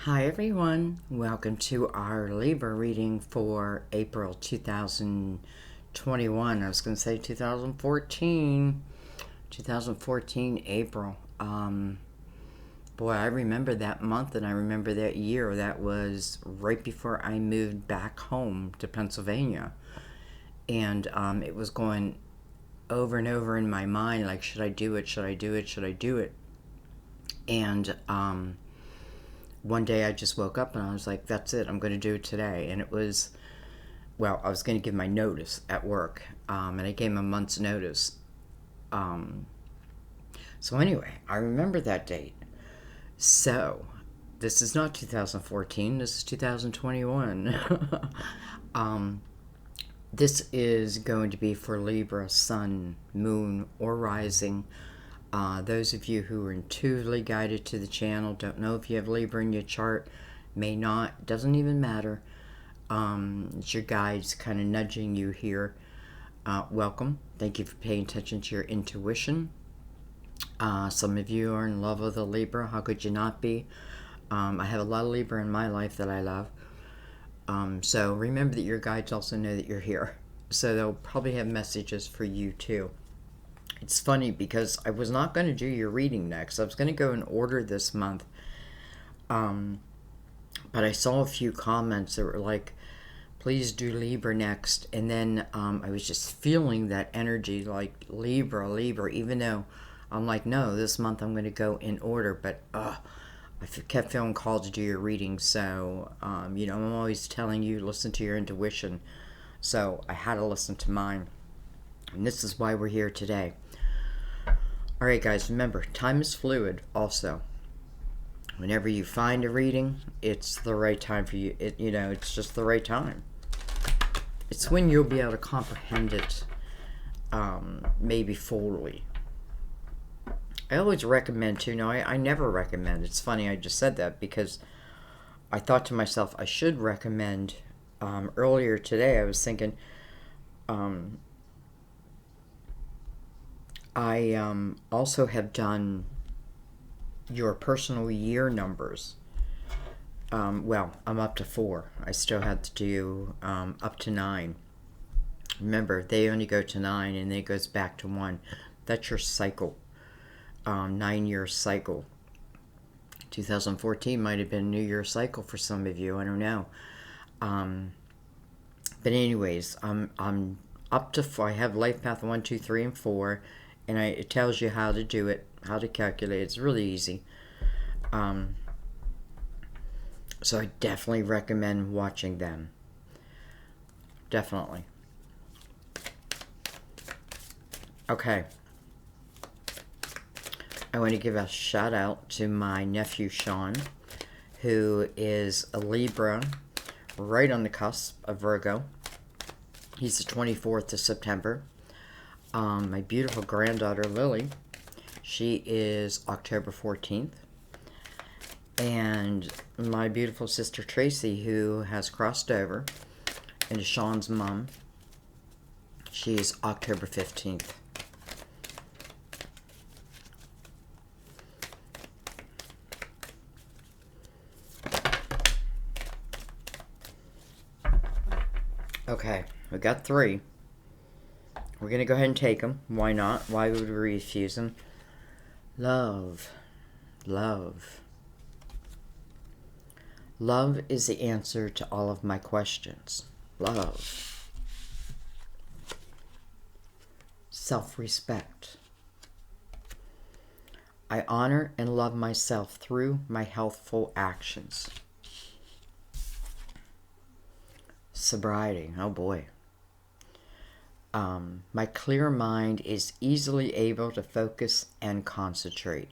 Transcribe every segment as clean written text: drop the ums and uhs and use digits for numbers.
Hi everyone, welcome to our Libra reading for April 2021. I was going to say 2014 April. Boy, I remember that month and I remember that year. That was right before I moved back home to Pennsylvania. And it was going over and over in my mind, like, should I do it? Should I do it? Should I do it? And one day I just woke up and I was like, that's it, I'm going to do it today. And it was, well, I was going to give my notice at work, and I gave a month's notice. So anyway, I remember that date. So this is not 2014, this is 2021. This is going to be for Libra, Sun, Moon, or Rising. Those of you who are intuitively guided to the channel, don't know if you have Libra in your chart, may not, doesn't even matter. It's your guides kind of nudging you here. Welcome. Thank you for paying attention to your intuition. Some of you are in love with a Libra. How could you not be? I have a lot of Libra in my life that I love. So remember that your guides also know that you're here. So they'll probably have messages for you too. It's funny because I was not going to do your reading next. I was going to go in order this month. But I saw a few comments that were like, please do Libra next. And then I was just feeling that energy, like Libra, even though I'm like, no, this month I'm going to go in order. But I kept feeling called to do your reading. So, I'm always telling you, listen to your intuition. So I had to listen to mine. And this is why we're here today. Alright guys, remember, time is fluid also. Whenever you find a reading, it's the right time for you. It's just the right time. It's when you'll be able to comprehend it, maybe fully. I always recommend too. No, I never recommend. It's funny I just said that because I thought to myself I should recommend. Earlier today I was thinking, I also have done your personal year numbers. Well, I'm up to 4. I still have to do up to 9. Remember, they only go to 9 and then it goes back to 1. That's your cycle. 9-year cycle. 2014 might have been a New Year cycle for some of you. I don't know. But anyways, I'm up to 4. I have life path 1, 2, 3, and 4. And it tells you how to do it, how to calculate. It's really easy. So I definitely recommend watching them. Definitely. Okay. I want to give a shout out to my nephew Sean, who is a Libra, right on the cusp of Virgo. He's the 24th of September. My beautiful granddaughter Lily, she is October 14th. And my beautiful sister Tracy, who has crossed over into Sean's mom, she is October 15th. Okay, we got 3. We're going to go ahead and take them. Why not? Why would we refuse them? Love. Love. Love is the answer to all of my questions. Love. Self-respect. I honor and love myself through my healthful actions. Sobriety. Oh boy. My clear mind is easily able to focus and concentrate.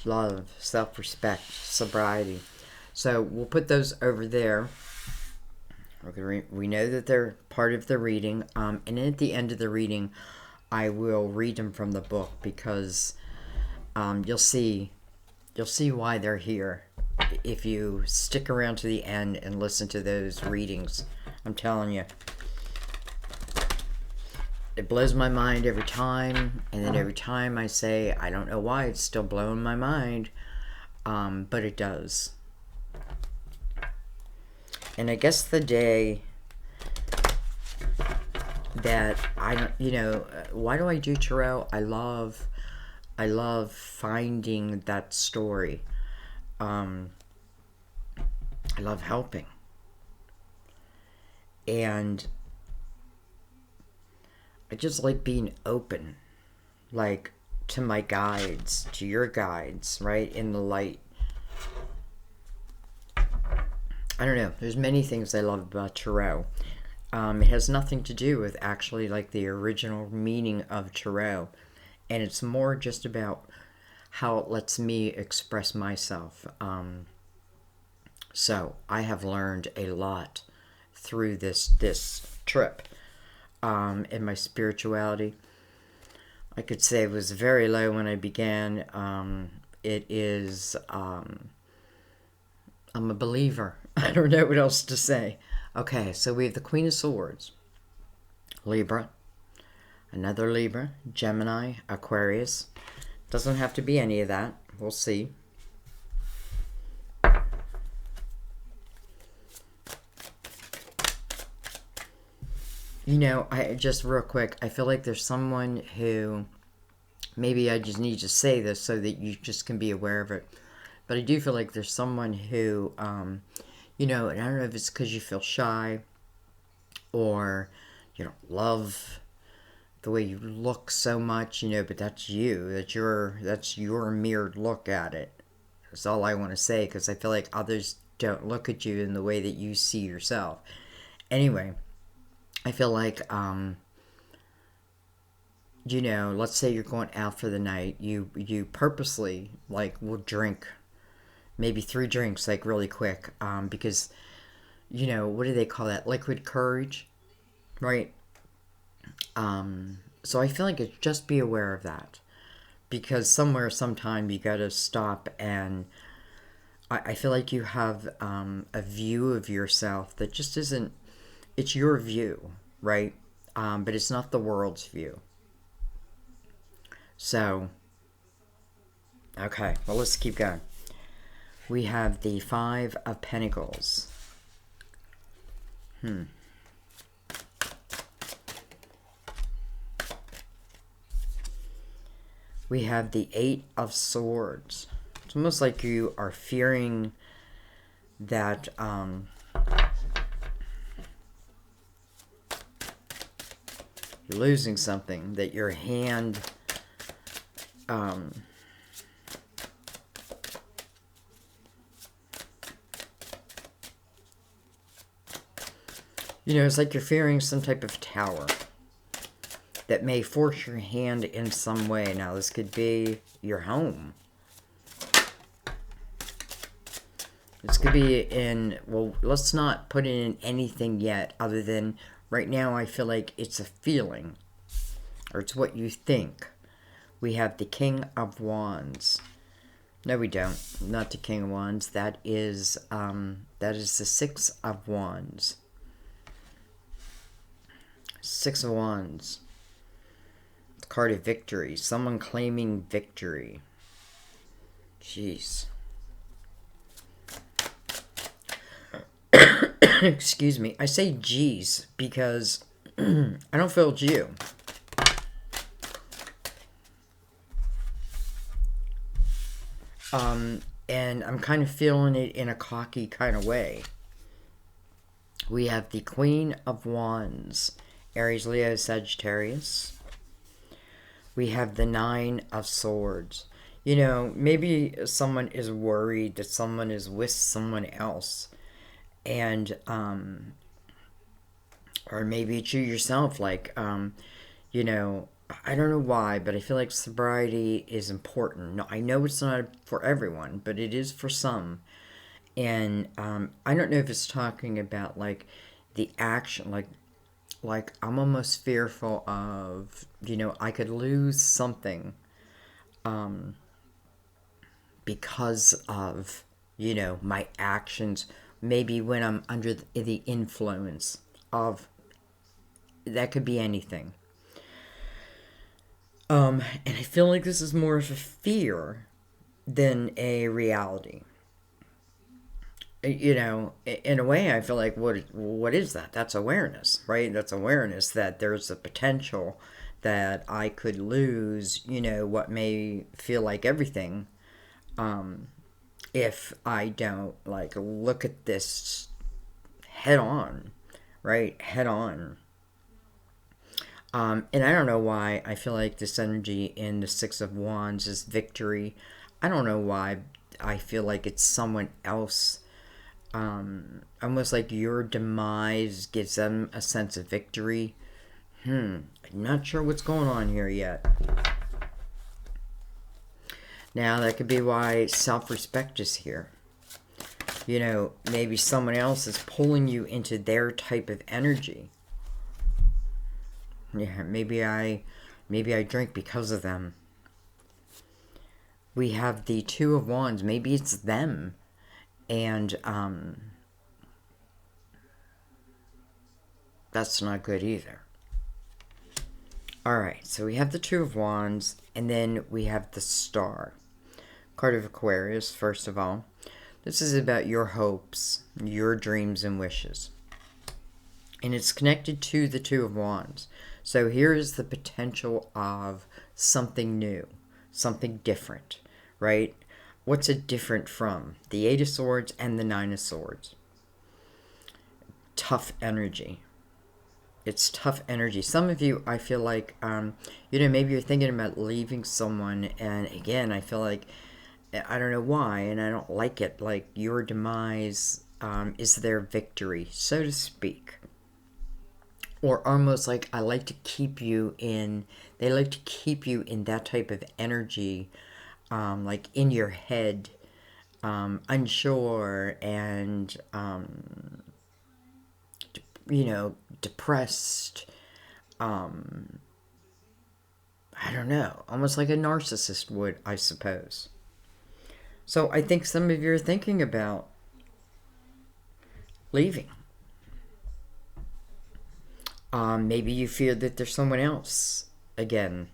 Love, self-respect, sobriety. So we'll put those over there. We know that they're part of the reading. And at the end of the reading, I will read them from the book because you'll see why they're here if you stick around to the end and listen to those readings. I'm telling you. It blows my mind every time, and then every time I say, I don't know why, it's still blowing my mind. but it does. And I guess the day that I don't, why do I do tarot? I love finding that story. I love helping. And I just like being open, like to my guides, to your guides, right? In the light. I don't know. There's many things I love about tarot. It has nothing to do with actually like the original meaning of tarot. And it's more just about how it lets me express myself. So I have learned a lot through this trip in my spirituality. I could say it was very low when I began. It is, I'm a believer. I don't know what else to say. Okay, so we have the Queen of Swords, Libra, another Libra, Gemini, Aquarius. Doesn't have to be any of that. We'll see. I just real quick, I feel like there's someone who, maybe I just need to say this so that you just can be aware of it. But I do feel like there's someone who, and I don't know if it's because you feel shy or you don't love the way you look so much, but that's you. That's your mirrored look at it. That's all I want to say, because I feel like others don't look at you in the way that you see yourself. Anyway, I feel like, let's say you're going out for the night. You purposely, like, will drink maybe 3 drinks, like, really quick. Because, what do they call that? Liquid courage, right? So I feel like it's just be aware of that. Because somewhere, sometime, you gotta stop, and I feel like you have a view of yourself that just isn't, it's your view, right? But it's not the world's view. So, okay, well, let's keep going. We have the 5 of Pentacles. We have the 8 of Swords. It's almost like you are fearing that, you're losing something, that your hand, it's like you're fearing some type of tower that may force your hand in some way. Now, this could be your home. This could be in, well, let's not put it in anything yet, other than right now I feel like it's a feeling, or it's what you think. We have the King of Wands. No, we don't. Not the King of Wands. That is the 6 of Wands. 6 of Wands. The card of victory. Someone claiming victory. Jeez. Excuse me. I say geez because I don't feel it's you. And I'm kind of feeling it in a cocky kind of way. We have the Queen of Wands. Aries, Leo, Sagittarius. We have the 9 of Swords. Maybe someone is worried that someone is with someone else. And, or maybe it's you yourself, like, I don't know why, but I feel like sobriety is important. No, I know it's not for everyone, but it is for some. And, I don't know if it's talking about, like, the action, like I'm almost fearful of, I could lose something, because of, my actions, maybe when I'm under the influence of, that could be anything. And I feel like this is more of a fear than a reality. You know, in a way, I feel like what is that? That's awareness, right? That's awareness that there's a potential that I could lose, you know, what may feel like everything, if I don't like look at this head on, right? Head on. And I don't know why I feel like this energy in the Six of Wands is victory. I don't know why I feel like it's someone else. Almost like your demise gives them a sense of victory. I'm not sure what's going on here yet. Now, that could be why self-respect is here. You know, maybe someone else is pulling you into their type of energy. Yeah, maybe I drink because of them. We have the Two of Wands. Maybe it's them. And that's not good either. Alright, so we have the Two of Wands, and then we have the Star. Card of Aquarius, first of all. This is about your hopes, your dreams and wishes. And it's connected to the Two of Wands. So here is the potential of something new, something different, right? What's it different from? The Eight of Swords and the Nine of Swords. Tough energy. It's tough energy. Some of you, I feel like, you know, maybe you're thinking about leaving someone. And again, I feel like, I don't know why, and I don't like it. Like, your demise is their victory, so to speak. Or almost like I like to keep you in, they like to keep you in that type of energy, like in your head, unsure and, you know, depressed. I don't know, almost like a narcissist would, I suppose. So I think some of you are thinking about leaving. Maybe you fear that there's someone else again.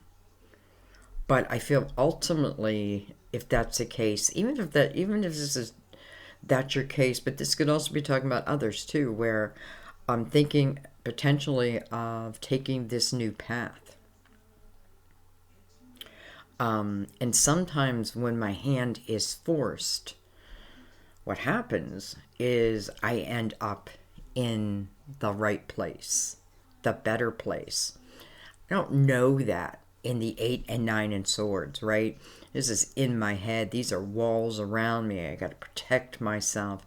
But I feel ultimately, if that's the case, even if that's your case, but this could also be talking about others too, where I'm thinking potentially of taking this new path. And sometimes when my hand is forced, what happens is I end up in the right place, the better place. I don't know that in the Eight and Nine of Swords, right? This is in my head. These are walls around me. I got to protect myself.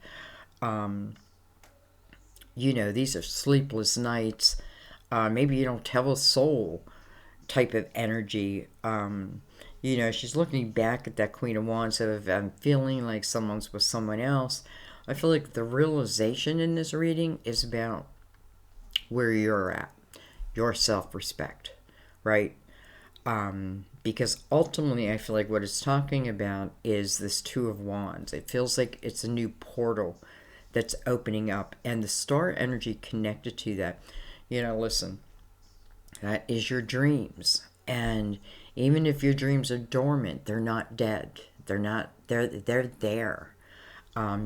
You know, these are sleepless nights. Maybe you don't tell a soul type of energy. You know, she's looking back at that Queen of Wands of feeling like someone's with someone else. I feel like the realization in this reading is about where you're at, your self-respect, right? Because ultimately I feel like what it's talking about is this Two of Wands. It feels like it's a new portal that's opening up, and the star energy connected to that. You know, listen, that is your dreams. And even if your dreams are dormant, they're not dead. They're there.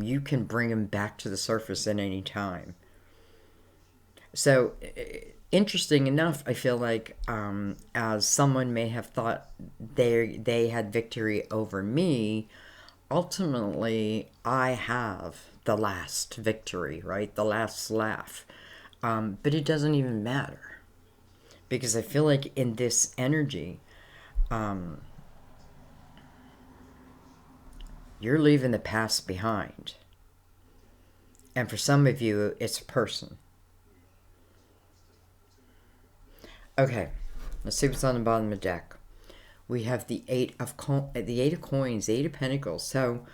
You can bring them back to the surface at any time. So, interesting enough, I feel like as someone may have thought they had victory over me, ultimately I have the last victory, right? The last laugh. But it doesn't even matter. Because I feel like in this energy, you're leaving the past behind. And for some of you, it's a person. Okay, let's see what's on the bottom of the deck. We have the Eight of Coins, the Eight of Pentacles. So,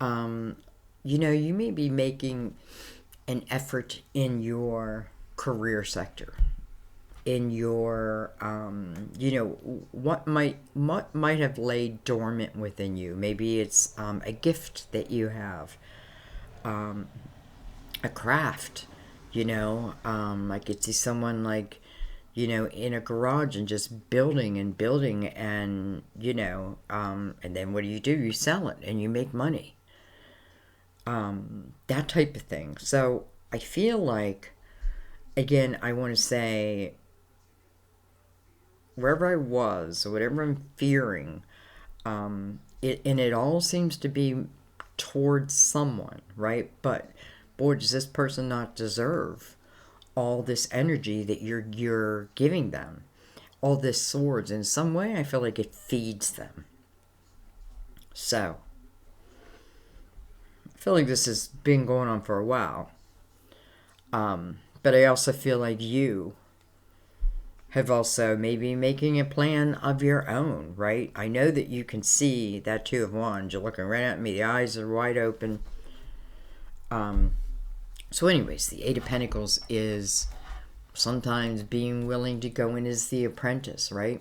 you know, you may be making an effort in your career sector, in your, you know, what might have laid dormant within you. Maybe it's a gift that you have, a craft, you know. I could see someone like you know, in a garage and just building and building, and, you know, and then what do? You sell it and you make money. That type of thing. So I feel like, again, I want to say, wherever I was, or whatever I'm fearing, it all seems to be towards someone, right? But boy, does this person not deserve all this energy that you're giving them, all this swords. In some way, I feel like it feeds them. So I feel like this has been going on for a while. But I also feel like you have also maybe making a plan of your own, right? I know that you can see that Two of Wands. You're looking right at me. The eyes are wide open. So anyways, the Eight of Pentacles is sometimes being willing to go in as the apprentice, right?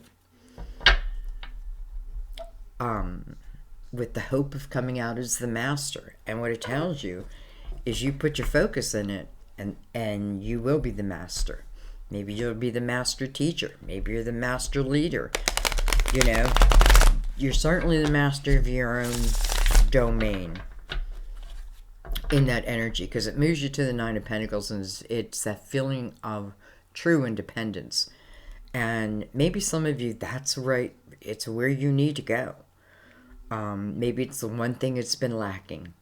With the hope of coming out as the master. And what it tells you is you put your focus in it, and you will be the master. Maybe you'll be the master teacher. Maybe you're the master leader. You know, you're certainly the master of your own domain in that energy, because it moves you to the Nine of Pentacles, and it's that feeling of true independence. And maybe some of you, that's right, it's where you need to go. Maybe it's the one thing that's been lacking.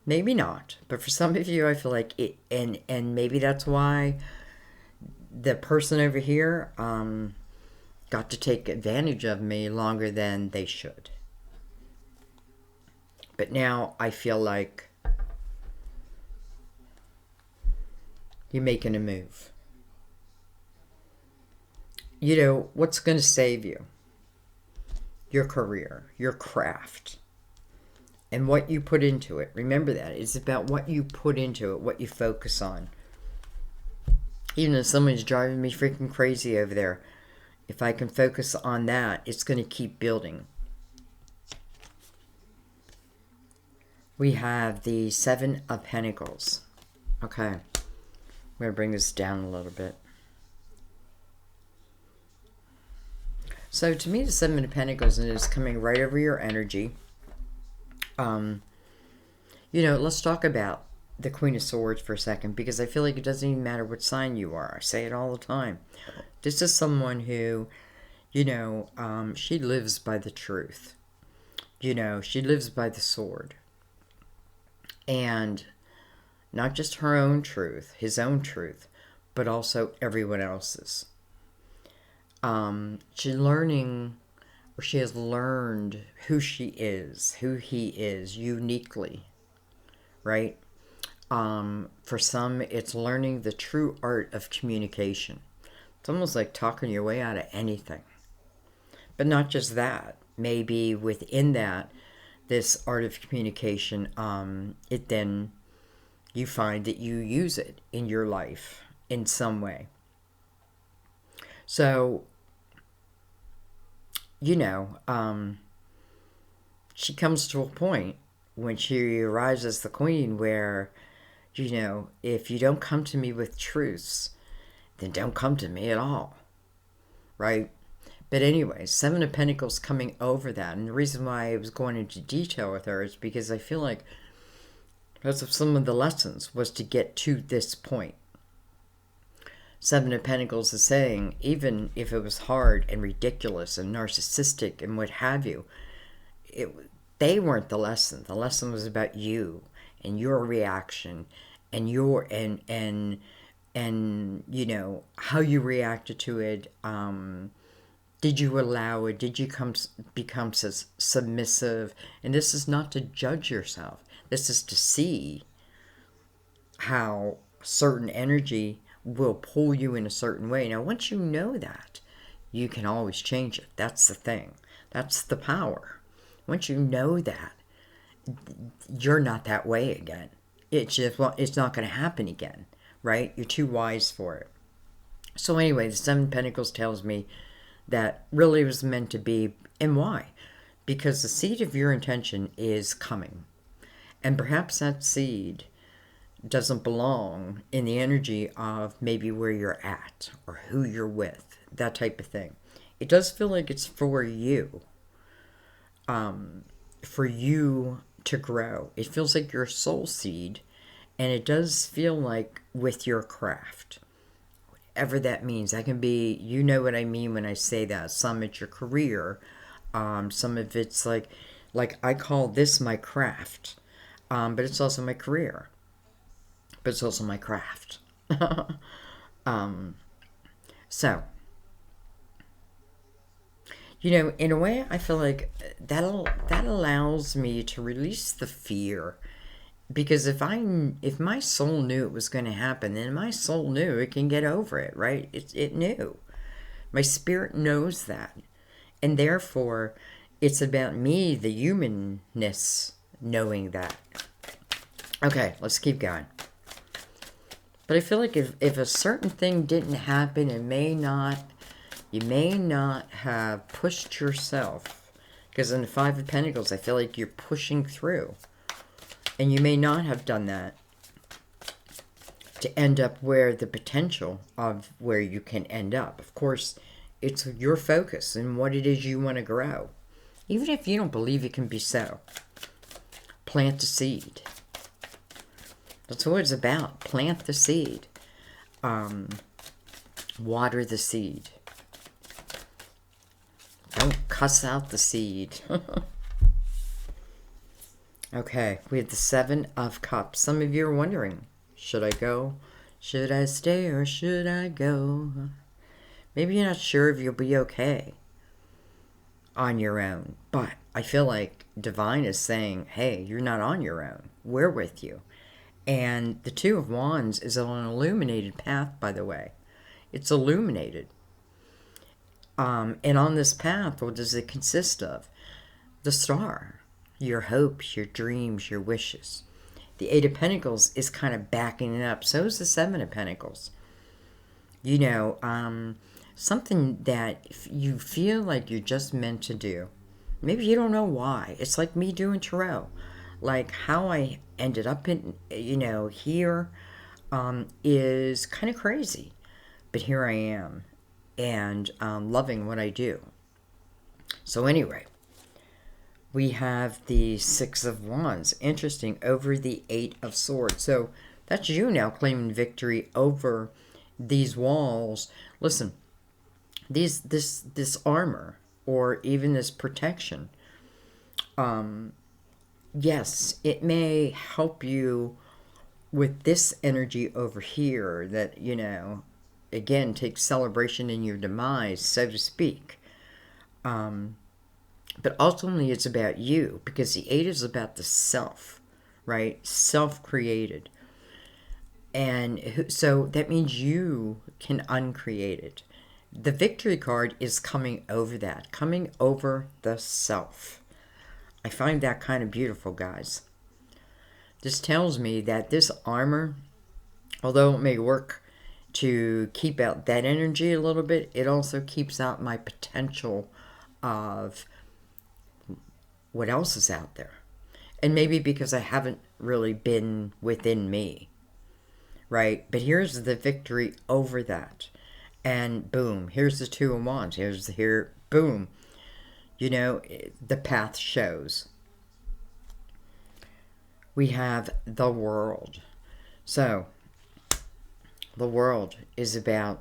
Maybe not. But for some of you, I feel like it, and maybe that's why the person over here got to take advantage of me longer than they should. But now I feel like you're making a move. You know, what's going to save you? Your career, your craft, and what you put into it. Remember that. It's about what you put into it, what you focus on. Even if someone's driving me freaking crazy over there, if I can focus on that, it's going to keep building. We have the Seven of Pentacles. Okay. I'm going to bring this down a little bit. So to me, the Seven of Pentacles is coming right over your energy. You know, let's talk about the Queen of Swords for a second, because I feel like it doesn't even matter what sign you are. I say it all the time. This is someone who, you know, she lives by the truth. You know, she lives by the sword. And not just her own truth, his own truth, but also everyone else's. She's learning, or she has learned who she is, who he is uniquely, right? For some, it's learning the true art of communication. It's almost like talking your way out of anything. But not just that. Maybe within that, this art of communication, it then, you find that you use it in your life in some way. So, you know, she comes to a point when she arrives as the queen where, you know, if you don't come to me with truths, then don't come to me at all, right? But anyway, Seven of Pentacles coming over that. And the reason why I was going into detail with her is because I feel like because of some of the lessons was to get to this point. Seven of Pentacles is saying, even if it was hard and ridiculous and narcissistic and what have you, they weren't the lesson. The lesson was about you and your reaction and your and you know how you reacted to it. Did you allow it? Did you become submissive? And this is not to judge yourself. This is to see how certain energy will pull you in a certain way. Now, once you know that, you can always change it. That's the thing. That's the power. Once you know that, you're not that way again. It's just, well, it's not going to happen again, right? You're too wise for it. So anyway, the Seven of Pentacles tells me that really was meant to be. And why? Because the seed of your intention is coming. And perhaps that seed doesn't belong in the energy of maybe where you're at or who you're with, that type of thing. It does feel like it's for you to grow. It feels like you're a soul seed, and it does feel like with your craft, whatever that means. That can be, you know what I mean when I say that. Some it's your career, some of it's like I call this my craft, but it's also my career, but it's also my craft. So, you know, in a way, I feel like that allows me to release the fear, because if my soul knew it was going to happen, then my soul knew it can get over it, right? It knew. My spirit knows that, and therefore, it's about me, the humanness, knowing that. Okay, let's keep going. But I feel like if a certain thing didn't happen, you may not have pushed yourself. Because in the Five of Pentacles, I feel like you're pushing through. And you may not have done that to end up where the potential of where you can end up. Of course, it's your focus and what it is you want to grow. Even if you don't believe it can be so. Plant the seed. That's what it's about. Plant the seed. Water the seed. Don't cuss out the seed. Okay, we have the Seven of Cups. Some of you are wondering, should I go? Should I stay or should I go? Maybe you're not sure if you'll be okay on your own. But I feel like Divine is saying, hey, you're not on your own. We're with you. And the Two of Wands is on an illuminated path, by the way. It's illuminated. And on this path, what does it consist of? The star. Your hopes, your dreams, your wishes. The Eight of Pentacles is kind of backing it up. So is the Seven of Pentacles. You know, something that you feel like you're just meant to do. Maybe you don't know why. It's like me doing tarot. Like how I ended up in, you know, here is kind of crazy. But here I am. And loving what I do. So anyway, we have the Six of Wands. Interesting. Over the Eight of Swords. So that's you now claiming victory over these walls. Listen, this armor or even this protection, yes, it may help you with this energy over here that, you know, again, takes celebration in your demise, so to speak. But ultimately, it's about you, because the Eight is about the self, right? Self-created. And so that means you can uncreate it. The victory card is coming over that, coming over the self. I find that kind of beautiful, guys. This tells me that this armor, although it may work to keep out that energy a little bit, it also keeps out my potential of what else is out there. And maybe because I haven't really been within me, right? But here's the victory over that. And boom, here's the Two of Wands. Boom. You know, the path shows. We have the World. So, the World is about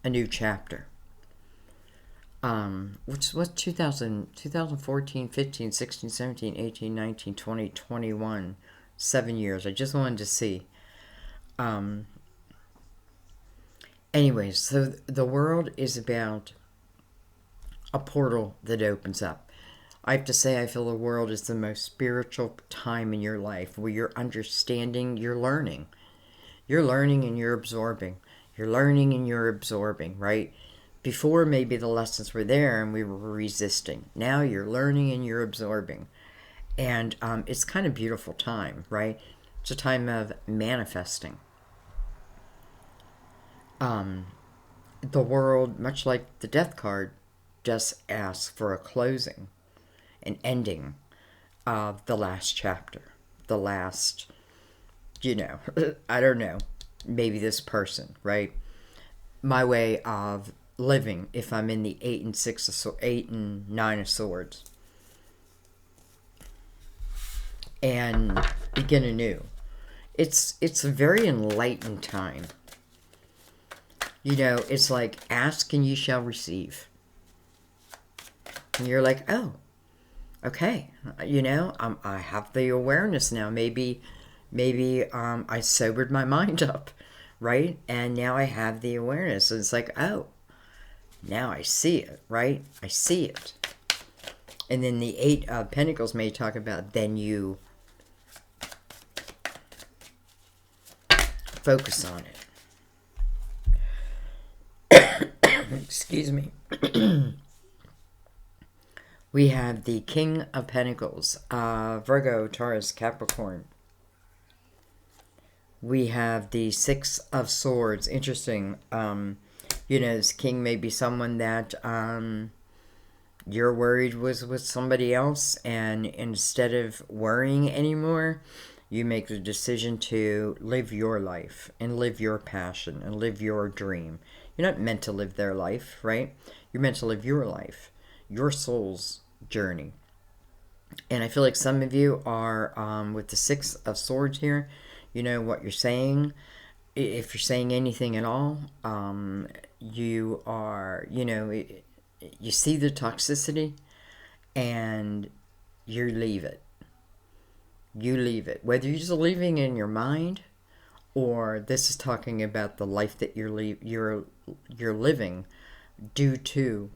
a new chapter. Which was 2014, 15, 16, 17, 18, 19, 20, 21. 7 years. I just wanted to see. Anyways, so the World is about a portal that opens up. I have to say, I feel the World is the most spiritual time in your life, where you're understanding, you're learning. You're learning and you're absorbing. You're learning and you're absorbing, right? Before, maybe the lessons were there and we were resisting. Now you're learning and you're absorbing. And it's kind of beautiful time, right? It's a time of manifesting. The World, much like the Death card, just asks for a closing, an ending of the last chapter, the last you know, I don't know, maybe this person, right? My way of living if I'm in the 8 and 9 of swords, and begin anew. It's a very enlightened time. You know, it's like ask and you shall receive. And you're like, oh, okay, you know, I have the awareness now. Maybe I sobered my mind up, right? And now I have the awareness. And it's like, oh, now I see it, right? I see it. And then the 8 of Pentacles may talk about then you focus on it. Excuse me. We have the King of Pentacles, Virgo, Taurus, Capricorn. We have the 6 of Swords. Interesting. You know, this king may be someone that you're worried was with somebody else, and instead of worrying anymore, you make the decision to live your life and live your passion and live your dream. You're not meant to live their life, right? You're meant to live your life, your soul's journey. And I feel like some of you are, with the 6 of Swords here, you know what you're saying. If you're saying anything at all, you are, you know, you see the toxicity and you leave it. You leave it. Whether you're just leaving it in your mind, or this is talking about the life that you're living due to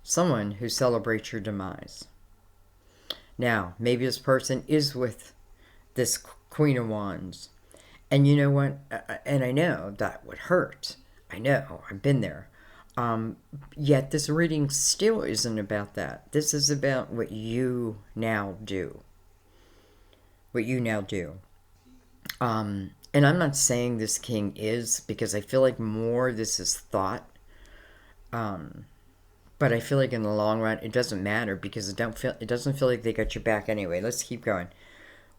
someone who celebrates your demise. Now, maybe this person is with this Queen of Wands. And you know what? And I know that would hurt. I know. I've been there. Yet this reading still isn't about that. This is about what you now do. What you now do. And I'm not saying this king is, because I feel like more this is thought. But I feel like in the long run, it doesn't matter, because it doesn't feel like they got your back anyway. Let's keep going.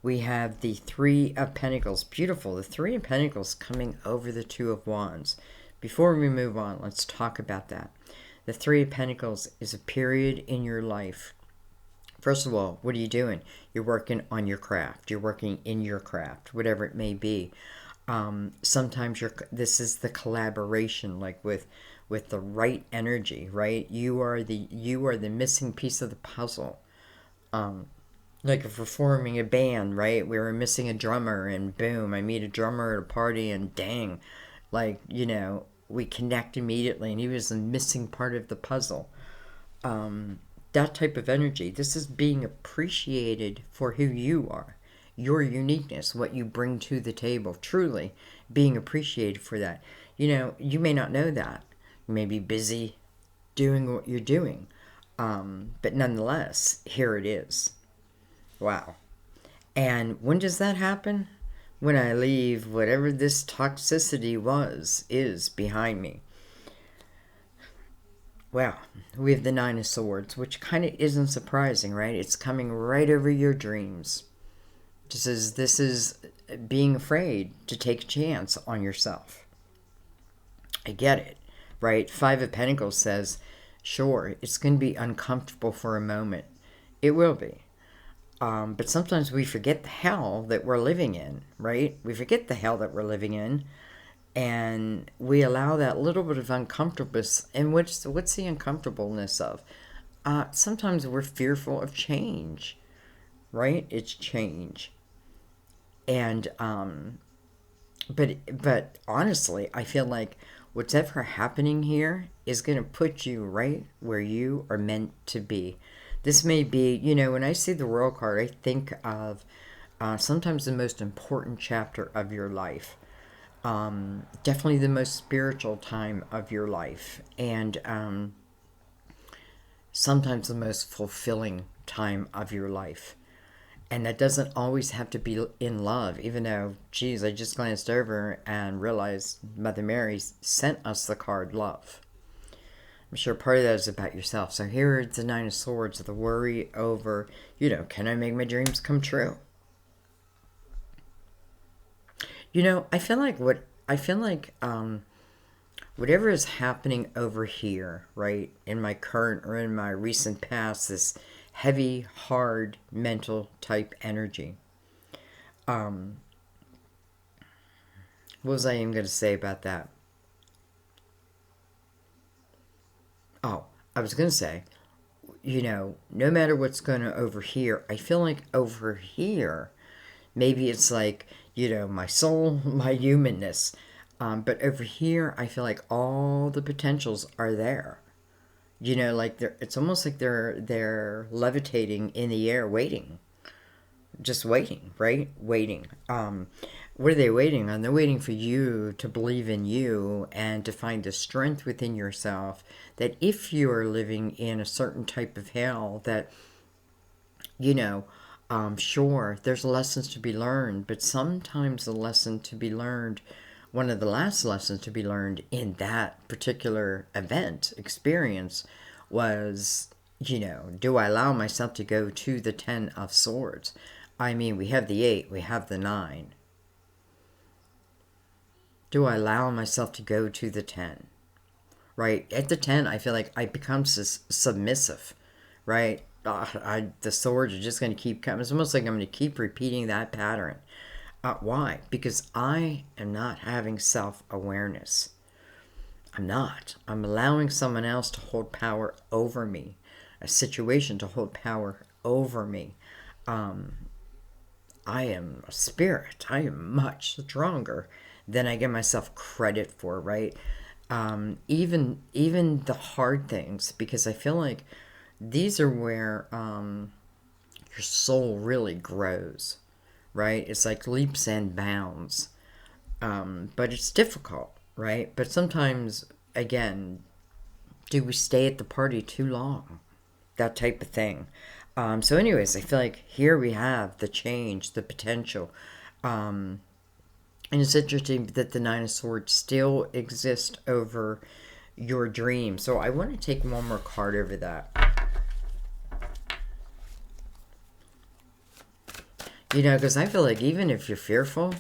We have the 3 of Pentacles. Beautiful. The 3 of Pentacles coming over the 2 of Wands. Before we move on, let's talk about that. The 3 of Pentacles is a period in your life. First of all, what are you doing? You're working on your craft. You're working in your craft, whatever it may be. Sometimes this is the collaboration, like with the right energy, right? You are the missing piece of the puzzle. Like if we're forming a band, right? We were missing a drummer, and boom, I meet a drummer at a party, and dang, like, you know, we connect immediately, and he was the missing part of the puzzle. That type of energy. This is being appreciated for who you are, your uniqueness, what you bring to the table. Truly being appreciated for that. You know, you may not know that. You may be busy doing what you're doing, but nonetheless, here it is. Wow. And when does that happen? When I leave whatever this toxicity is behind me. Wow. We have the 9 of Swords, which kind of isn't surprising, right? It's coming right over your dreams. This is being afraid to take a chance on yourself. I get it, right? 5 of Pentacles says, sure, it's going to be uncomfortable for a moment. It will be. But sometimes we forget the hell that we're living in, right? We forget the hell that we're living in, and we allow that little bit of uncomfortableness. And what's the uncomfortableness of? Sometimes we're fearful of change, right? It's change. And, but honestly, I feel like whatever happening here is going to put you right where you are meant to be. This may be, you know, when I see the World card, I think of sometimes the most important chapter of your life. Definitely the most spiritual time of your life. And sometimes the most fulfilling time of your life. And that doesn't always have to be in love, even though, geez, I just glanced over and realized Mother Mary sent us the card love. I'm sure part of that is about yourself. So here is the 9 of Swords, the worry over, you know, can I make my dreams come true? You know, I feel like whatever is happening over here, right, in my current or in my recent past, this heavy, hard, mental type energy. What was I even going to say about that? Oh, I was going to say, you know, no matter what's going on over here, I feel like over here, maybe it's like, you know, my soul, my humanness. But over here, I feel like all the potentials are there. You know, like it's almost like they're levitating in the air, waiting, just waiting, right? Waiting. What are they waiting on? They're waiting for you to believe in you and to find the strength within yourself that if you are living in a certain type of hell, that, you know, sure, there's lessons to be learned, but sometimes the lesson to be learned, one of the last lessons to be learned in that particular event, experience, was, you know, do I allow myself to go to the 10 of Swords? I mean, we have the 8, we have the 9. Do I allow myself to go to the 10? Right? At the 10, I feel like I become submissive, right? The swords are just going to keep coming. It's almost like I'm going to keep repeating that pattern. Why? Because I am not having self-awareness. I'm not. I'm allowing someone else to hold power over me, a situation to hold power over me. I am a spirit. I am much stronger than I give myself credit for, right? Even the hard things, because I feel like these are where your soul really grows, right? It's like leaps and bounds, but it's difficult, right? But sometimes, again, do we stay at the party too long? That type of thing. So anyways, I feel like here we have the change, the potential. And it's interesting that the Nine of Swords still exists over your dream. So I want to take one more card over that. You know, because I feel like even if you're fearful,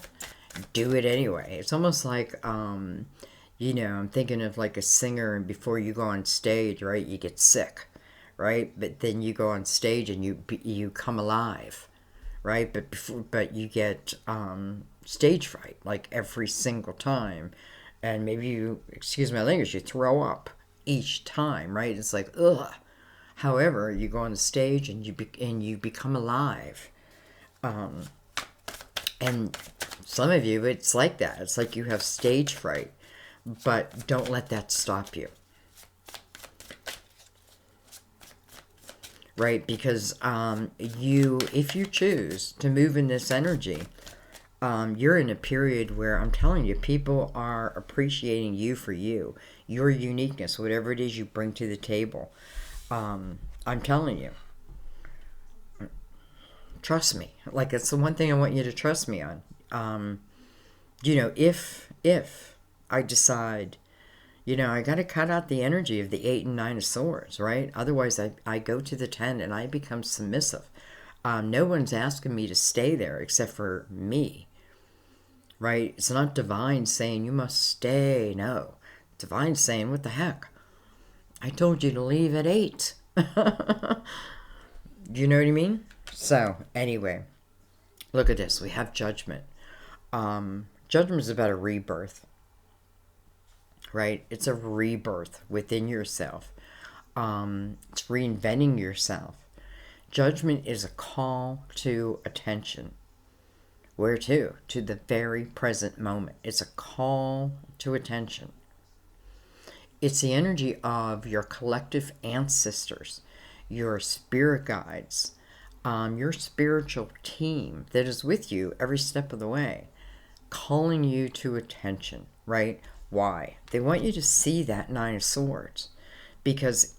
do it anyway. It's almost like, you know, I'm thinking of like a singer, and before you go on stage, right, you get sick, right? But then you go on stage and you come alive, right? But you get stage fright like every single time, and maybe you, excuse my language, you throw up each time, right? It's like ugh. However, you go on the stage and you become alive. And some of you, it's like that. It's like you have stage fright, but don't let that stop you. Right? Because if you choose to move in this energy, you're in a period where I'm telling you, people are appreciating you for you, your uniqueness, whatever it is you bring to the table. I'm telling you. Trust me. Like, it's the one thing I want you to trust me on. You know, if I decide, you know, I got to cut out the energy of the 8 and 9 of Swords, right? Otherwise, I go to the 10 and I become submissive. No one's asking me to stay there except for me, right? It's not divine saying you must stay. No. Divine saying, what the heck? I told you to leave at 8. You know what I mean? So, anyway, look at this. We have judgment. Judgment is about a rebirth, right? It's a rebirth within yourself. It's reinventing yourself. Judgment is a call to attention. Where to? To the very present moment. It's a call to attention. It's the energy of your collective ancestors, your spirit guides, your spiritual team that is with you every step of the way, calling you to attention, right? Why? They want you to see that 9 of Swords, because,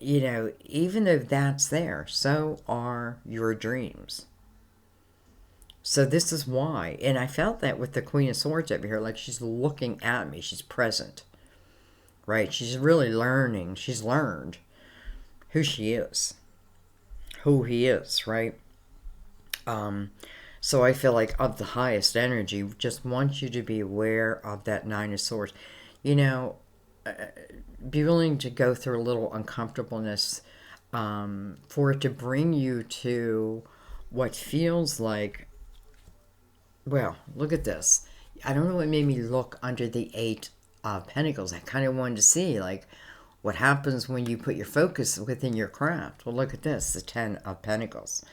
you know, even though that's there, so are your dreams. So this is why, and I felt that with the Queen of Swords over here, like she's looking at me, she's present, right? She's really learning, she's learned who she is, who he is, right? So I feel like of the highest energy, just want you to be aware of that Nine of Swords. You know, be willing to go through a little uncomfortableness for it to bring you to what feels like, well, look at this. I don't know what made me look under the Eight of Pentacles. I kind of wanted to see, like, what happens when you put your focus within your craft. Well, look at this, the Ten of Pentacles.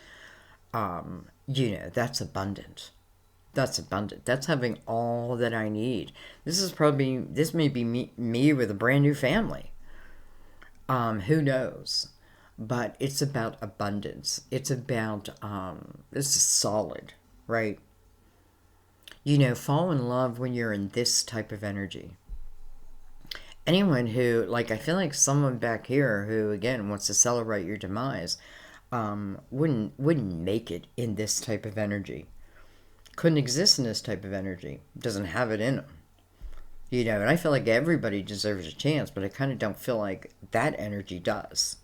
You know, that's abundant. That's abundant. That's having all that I need. This may be me with a brand new family. Who knows? But it's about abundance. It's about, this is solid, right? You know, fall in love when you're in this type of energy. Anyone who, like, I feel like someone back here who, again, wants to celebrate your demise, wouldn't make it in this type of energy. Couldn't exist in this type of energy. Doesn't have it in them. You know, and I feel like everybody deserves a chance, but I kind of don't feel like that energy does.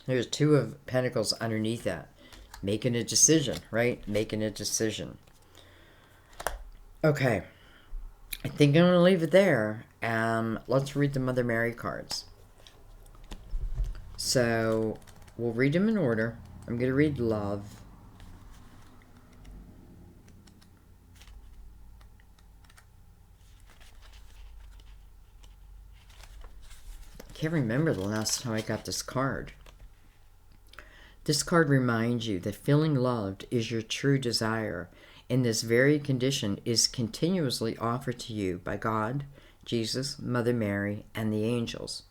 There's Two of Pentacles underneath that. Making a decision, right? Making a decision. Okay. I think I'm going to leave it there. Let's read the Mother Mary cards. So, we'll read them in order. I'm going to read love. I can't remember the last time I got this card. This card reminds you that feeling loved is your true desire, and this very condition is continuously offered to you by God, Jesus, Mother Mary, and the angels.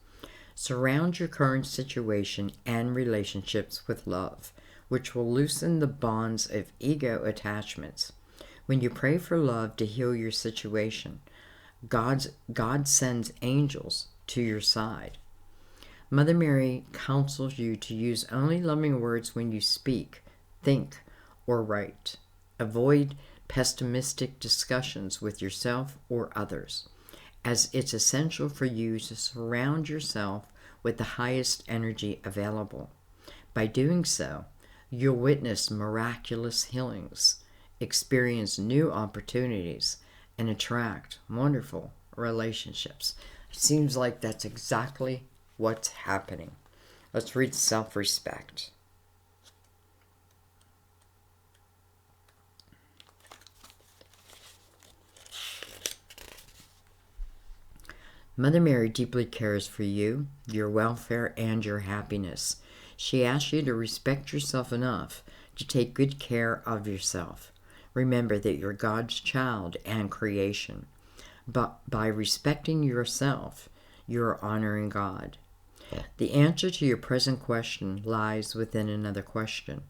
Surround your current situation and relationships with love, which will loosen the bonds of ego attachments. When you pray for love to heal your situation, God sends angels to your side. Mother Mary counsels you to use only loving words when you speak, think, or write. Avoid pessimistic discussions with yourself or others, as it's essential for you to surround yourself with the highest energy available. By doing so, you'll witness miraculous healings, experience new opportunities, and attract wonderful relationships. It seems like that's exactly what's happening. Let's read self-respect. Mother Mary deeply cares for you, your welfare, and your happiness. She asks you to respect yourself enough to take good care of yourself. Remember that you're God's child and creation. But by respecting yourself, you're honoring God. The answer to your present question lies within another question.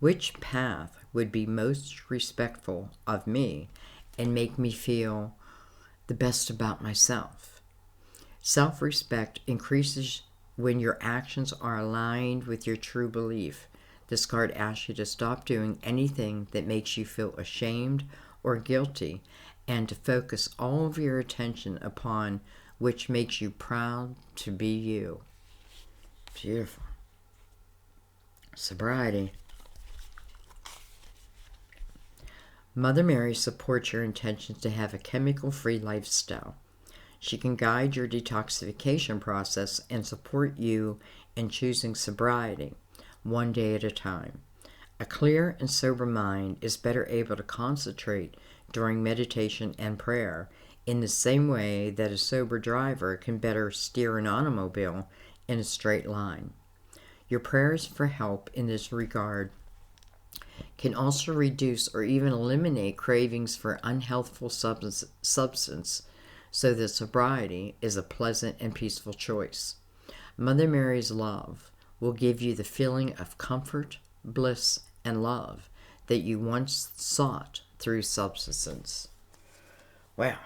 Which path would be most respectful of me and make me feel the best about myself? Self-respect increases when your actions are aligned with your true belief. This card asks you to stop doing anything that makes you feel ashamed or guilty and to focus all of your attention upon which makes you proud to be you. Beautiful. Sobriety. Mother Mary supports your intentions to have a chemical-free lifestyle. She can guide your detoxification process and support you in choosing sobriety, one day at a time. A clear and sober mind is better able to concentrate during meditation and prayer in the same way that a sober driver can better steer an automobile in a straight line. Your prayers for help in this regard can also reduce or even eliminate cravings for unhealthful substance so that sobriety is a pleasant and peaceful choice. Mother Mary's love will give you the feeling of comfort, bliss, and love that you once sought through substance. Well,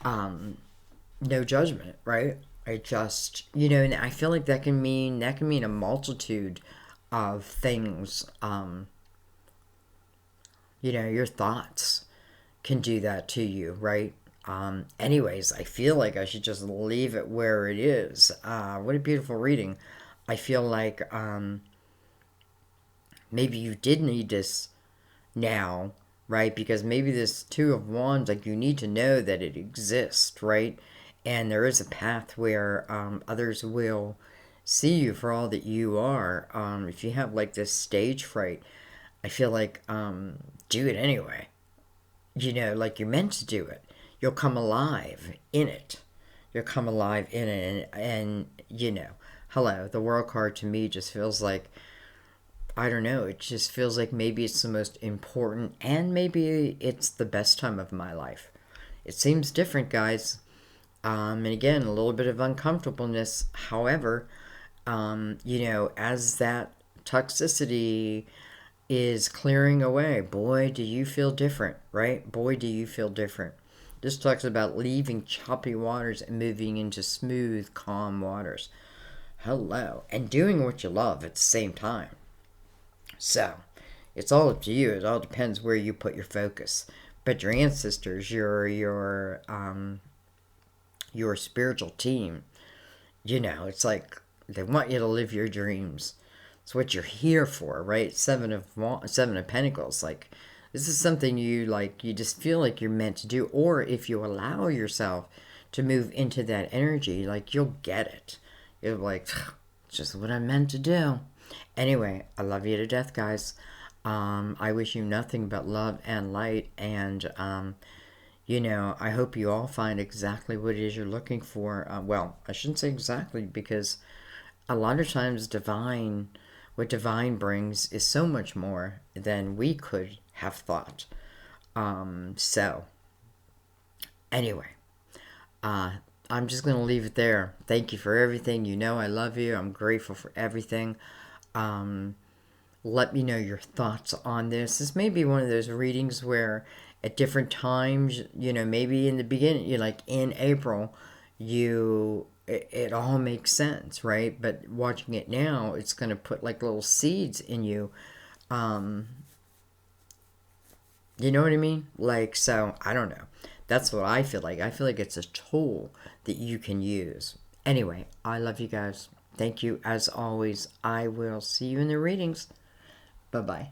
no judgment, right? I just, and I feel like that can mean a multitude of things. Your thoughts can do that to you, right? Anyways, I feel like I should just leave it where it is. What a beautiful reading. I feel like maybe you did need this now, right? Because maybe this Two of Wands, like, you need to know that it exists, right? And there is a path where others will see you for all that you are. If you have like this stage fright, I feel like do it anyway. You know, like you're meant to do it. You'll come alive in it. You'll come alive in it, and you know, hello, the World card to me just feels like, I don't know, it just feels like maybe it's the most important and maybe it's the best time of my life. It seems different, guys. And again, a little bit of uncomfortableness. However, you know, as that toxicity is clearing away, boy, do you feel different, right? Boy, do you feel different. This talks about leaving choppy waters and moving into smooth, calm waters. Hello. And doing what you love at the same time. So, it's all up to you. It all depends where you put your focus. But your ancestors, your spiritual team, you know, it's like they want you to live your dreams. It's what you're here for, right? Seven of Pentacles. Like, this is something you like. You just feel like you're meant to do. Or if you allow yourself to move into that energy, like, you'll get it. You're like, it's just what I'm meant to do. Anyway, I love you to death, guys. I wish you nothing but love and light, and you know, I hope you all find exactly what it is you're looking for. Well, I shouldn't say exactly, because a lot of times what divine brings is so much more than we could have thought. So, anyway, I'm just going to leave it there. Thank you for everything. You know I love you. I'm grateful for everything. Let me know your thoughts on this. This may be one of those readings where at different times, you know, maybe in the beginning, you like in April, it all makes sense, right? But watching it now, it's going to put like little seeds in you. You know what I mean? Like, so, I don't know. That's what I feel like. I feel like it's a tool that you can use. Anyway, I love you guys. Thank you as always. I will see you in the readings. Bye-bye.